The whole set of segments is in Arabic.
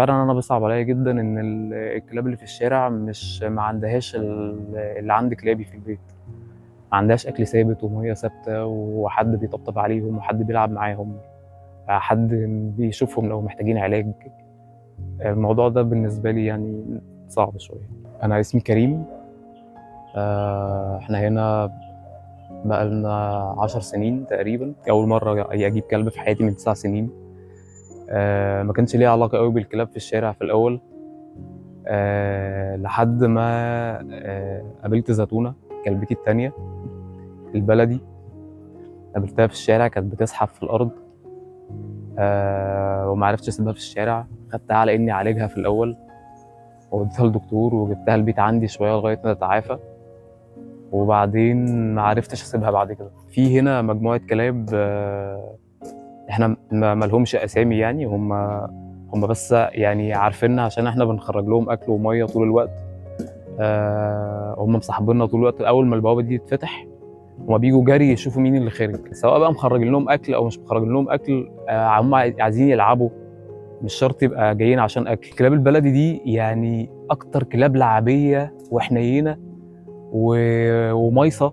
فعلًا أنا بيصعب عليّا جدًا إن الكلاب اللي في الشارع مش ما عندهاش اللي عند كلابي في البيت، ما عندهاش أكل ثابت ومَيّة ثابتة وحد بيطبطب عليهم وحد بيلعب معاهم، حد بيشوفهم لو محتاجين علاج. الموضوع ده بالنسبة لي يعني صعب شوية. أنا اسمي كريم. إحنا هنا بقى لنا 10 سنين تقريبًا، أول مرّة أجيب كلب في حياتي من 9 سنين. ما كانش ليّا علاقة أوي بالكلاب في الشارع في الأول. لحد ما قابلت زتونة كلبتي التانية البلدي، قابلتها في الشارع كانت بتزحف في الأرض. وما عرفتش أسيبها في الشارع، خدتها على إني أعالجها في الأول، ووديتها لدكتور وجبتها البيت عندي شوية لغاية ما تتعافى، وبعدين ما عرفتش أسيبها بعد كده. في هنا مجموعة كلاب، إحنا ما لهمش أسامي يعني، هم بس يعني عارفيننا عشان إحنا بنخرّج لهم أكل ومَيّة طول الوقت. هم مصاحبيننا طول الوقت، أول ما البوابة دي تتفتح هُم بييجوا جري يشوفوا مين اللي خارج، سواء بقى مخرّجين لهم أكل أو مش مخرّجين لهم أكل. هُم عايزين يلعبوا، مش شرط يبقى جايين عشان أكل. الكلاب البلدي دي يعني أكتر كلاب لعبية وحنيّنة ومايصة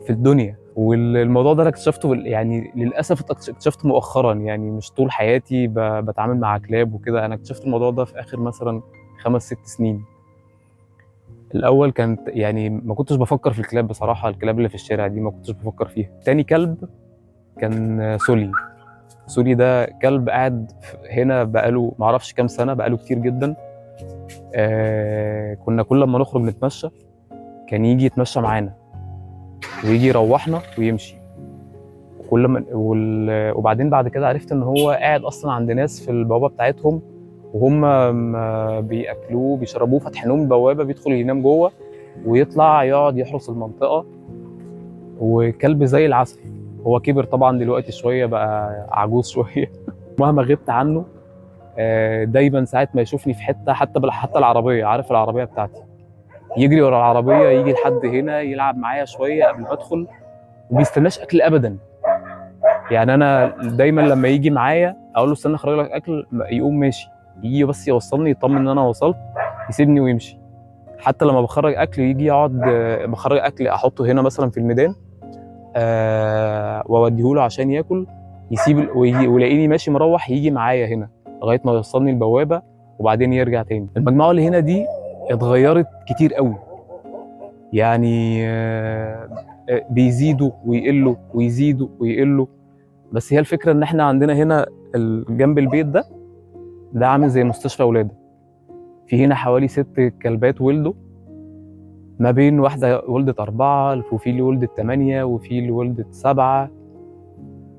في الدنيا. الموضوع ده أنا اكتشفته يعني للأسف اكتشفته مؤخرًا، يعني مش طول حياتي باتعامل مع كلاب وكده. أنا اكتشفت الموضوع ده في آخر مثلًا 5، 6 سنين. الأول كانت يعني ما كنتش بافكّر في الكلاب بصراحة، الكلاب اللي في الشارع دي ما كنتش بافكّر فيها. تاني كلب كان سولي. سولي ده كلب قاعد هنا بقى له ما أعرفش كام سَنة، بقى له كتير جدًا. كُنّا كل أمّا نخرج نتمشّى، كان ييجي يتمشّى معانا وييجي يروّحنا ويمشي. كل ما وبعدين بعد كده عرفت إن هو قاعد أصلًا عند ناس في البوابة بتاعتهم، وهُم بيأكلوه، بيشرّبوه، فاتحين لهم البوابة، بيدخل ينام جوّه ويطلع يقعد يحرس المنطقة. وكلب زي العسل. هو كبر طبعًا دلوقتي شوية، بقى عجوز شوية. مهما غِبت عنّه دايمًا ساعة ما يشوفني في حتّة، حتّى العربية، عارف العربية بتاعتي، يجري ورا العربية، ييجي لحد هنا يلعب معايا شوية قبل ما أدخل، وما بيستناش أكل أبدًا. يعني أنا دايمًا لمّا ييجي معايا أقول له استنى أخرّج لك أكل، يقوم ماشي، ييجي بس يوصّلني يطمن إن أنا وصلت، يسيبني ويمشي. حتّى لمّا باخرّج أكل ييجي يقعد، باخرّج أكل أحطّه هنا مثلًا في الميدان، واودّيه له عشان ياكل، يسيب ويلاقيني ماشي مروّح ييجي معايا هنا، لغاية ما يوصّلني البوابة وبعدين يرجع تاني. المجموعة اللي هنا دي اتغيّرت كتير أوي، يعني بيزيدوا ويقلّوا ويزيدوا ويقلّوا. بس هي الفكرة إن إحنا عندنا هنا جنب البيت ده عامل زي مستشفى ولادة. في هنا حوالي 6 كلبات ولدوا، ما بين واحدة ولدت 4 وفي اللي ولدت 8 وفي اللي ولدت 7.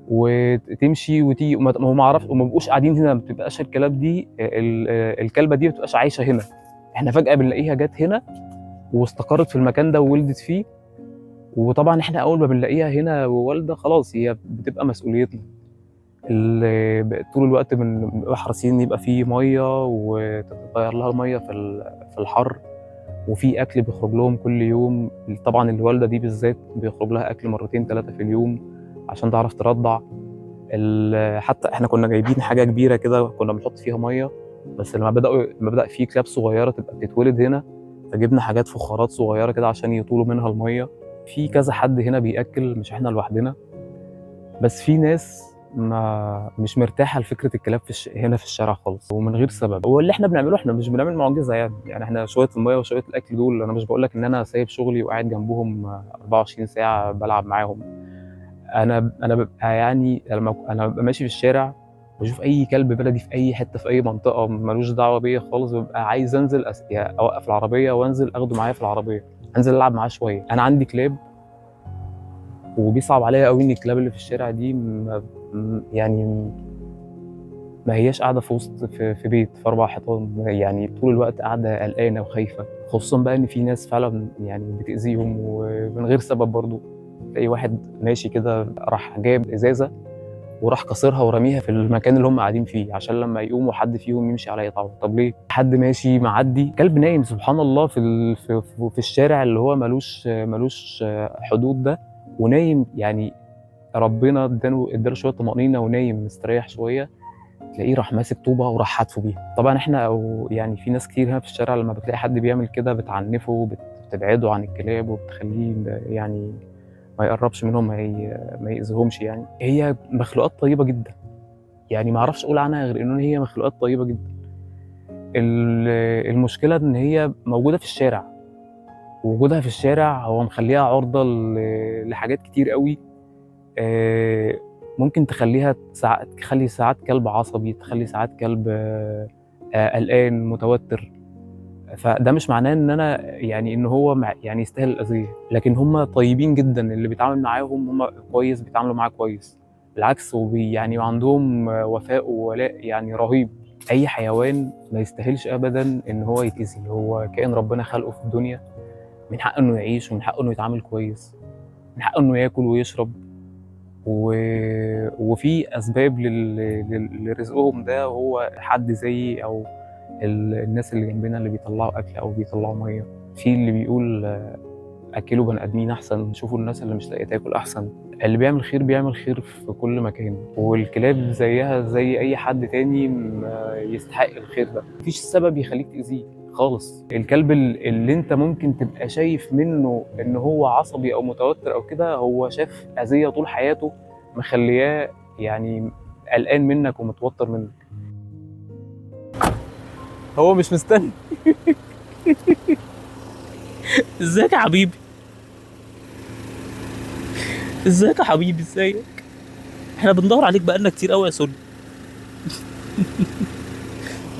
وتمشي وتيجي، ما أعرفش، وما بيبقوش قاعدين هنا، ما بتبقاش الكلاب دي الكلبة دي ما بتبقاش عايشة هنا. إحنا فجأة بنلاقيها جات هنا واستقرت في المكان ده وولدت فيه. وطبعًا إحنا أول ما بنلاقيها هنا ووالدة خلاص هي بتبقى مسؤوليتنا. طول الوقت بنبقى حريصين إن يبقى في مَيّة وتتغيّر لها المَيّة في الحَر، وفي أكل بيخرج لهم كل يوم. طبعًا الوالدة دي بالذات بيخرج لها أكل مرتين، 3 في اليوم عشان تعرف ترضّع. حتى إحنا كنا جايبين حاجة كبيرة كده كنا بنحط فيها مَيّة، بس لمّا بدأ في كلاب صغيّرة تبقى بتتولد هنا، فجِبنا حاجات فخارات صغيّرة كده عشان يطولوا منها المَيّة. في كذا حد هنا بيأكّل، مش إحنا لوحدنا. بس في ناس مش مرتاحة لفكرة الكلاب هنا في الشارع خالص، ومن غير سبب. هو اللي إحنا بنعمله إحنا مش بنعمل معجزة يعني. يعني إحنا شوية المَيّة وشوية الأكل دول، أنا مش باقول لك إن أنا سايب شغلي وقاعد جنبهم 24 ساعة بالعب معاهم. أنا بابقى يعني أنا بابقى ماشي في الشارع باشوف أي كلب بلدي في أي حتة في أي منطقة ما لوش دعوة بيّا خالص، بابقى عايز أنزل يعني أوقّف العربية وأنزل آخده معايا في العربية، أنزل ألعب معاه شوية. أنا عندي كلاب وبيصعب عليّا أوي إن الكلاب اللي في الشارع دي يعني ما هياش قاعدة في وسط في بيت في 4 حيطان، يعني طول الوقت قاعدة قلقانة وخايفة. خصوصًا بقى إن في ناس فعلًا يعني بتأذيهم ومن غير سبب برضه. تلاقي واحد ماشي كده راح جايب إزازة وراح كاسرها وراميها في المكان اللي هم قاعدين فيه، عشان لمّا يقوموا حد فيهم يمشي على يتعور. طب ليه؟ حد ماشي معدّي، كلب نايم سبحان الله في الشارع اللي هو ما لوش حدود ده، ونايم يعني ربنا ادّى له شوية طمأنينة ونايم مستريّح شوية. تلاقيه راح ماسك طوبه وراح حاتفه بيها. طبعا احنا او يعني في ناس كتير هنا في الشارع لما بتلاقي حد بيعمل كده بتعنفه، بتبعده عن الكلاب وبتخليه يعني ما يقربش منهم، ما يأذيهمش. يعني هي مخلوقات طيبه جدا، يعني ما اعرفش اقول عنها غير ان هي مخلوقات طيبه جدا. المشكله ان هي موجوده في الشارع، ووجودها في الشارع هو مخليها عرضه لحاجات كتير قوي. ممكن تخليها تخلي ساعات كلب عصبي، تخلي ساعات كلب قلقان متوتر. فده مش معناه ان انا يعني ان هو يعني يستاهل الاذيه، لكن هم طيبين جدا، اللي بيتعامل معاهم هم كويس، بيتعاملوا معاه كويس بالعكس، يعني عندهم وفاء وولاء يعني رهيب. اي حيوان ما يستاهلش ابدا ان هو يتاذي، هو كائن ربنا خلقه في الدنيا، من حقه انه يعيش، ومن حقه انه يتعامل كويس، من حقه انه ياكل ويشرب، وفي اسباب لرزقهم ده، هو حد زيي او الناس اللي جنبنا اللي بيطلعوا اكل او بيطلعوا ميه. في اللي بيقول اكلوا بني ادمين احسن، شوفوا الناس اللي مش لاقيه تاكل احسن. اللي بيعمل خير بيعمل خير في كل مكان، والكلاب زيها زي اي حد تاني يستحق الخير ده. مفيش سبب يخليك تاذيه خالص. الكلب اللي انت ممكن تبقى شايف منه ان هو عصبي او متوتر او كده، هو شاف اذيه طول حياته مخلياه يعني قلقان منك ومتوتر منك. هو مش مستني. ازيك يا حبيبي؟ ازيك يا حبيبي؟ ازيك؟ احنا بندور عليك بقالنا كتير قوي يا سولي.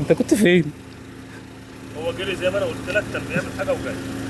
انت كنت فين؟ هو جري زي ما انا قلت لك، كان بيعمل حاجه وجاي.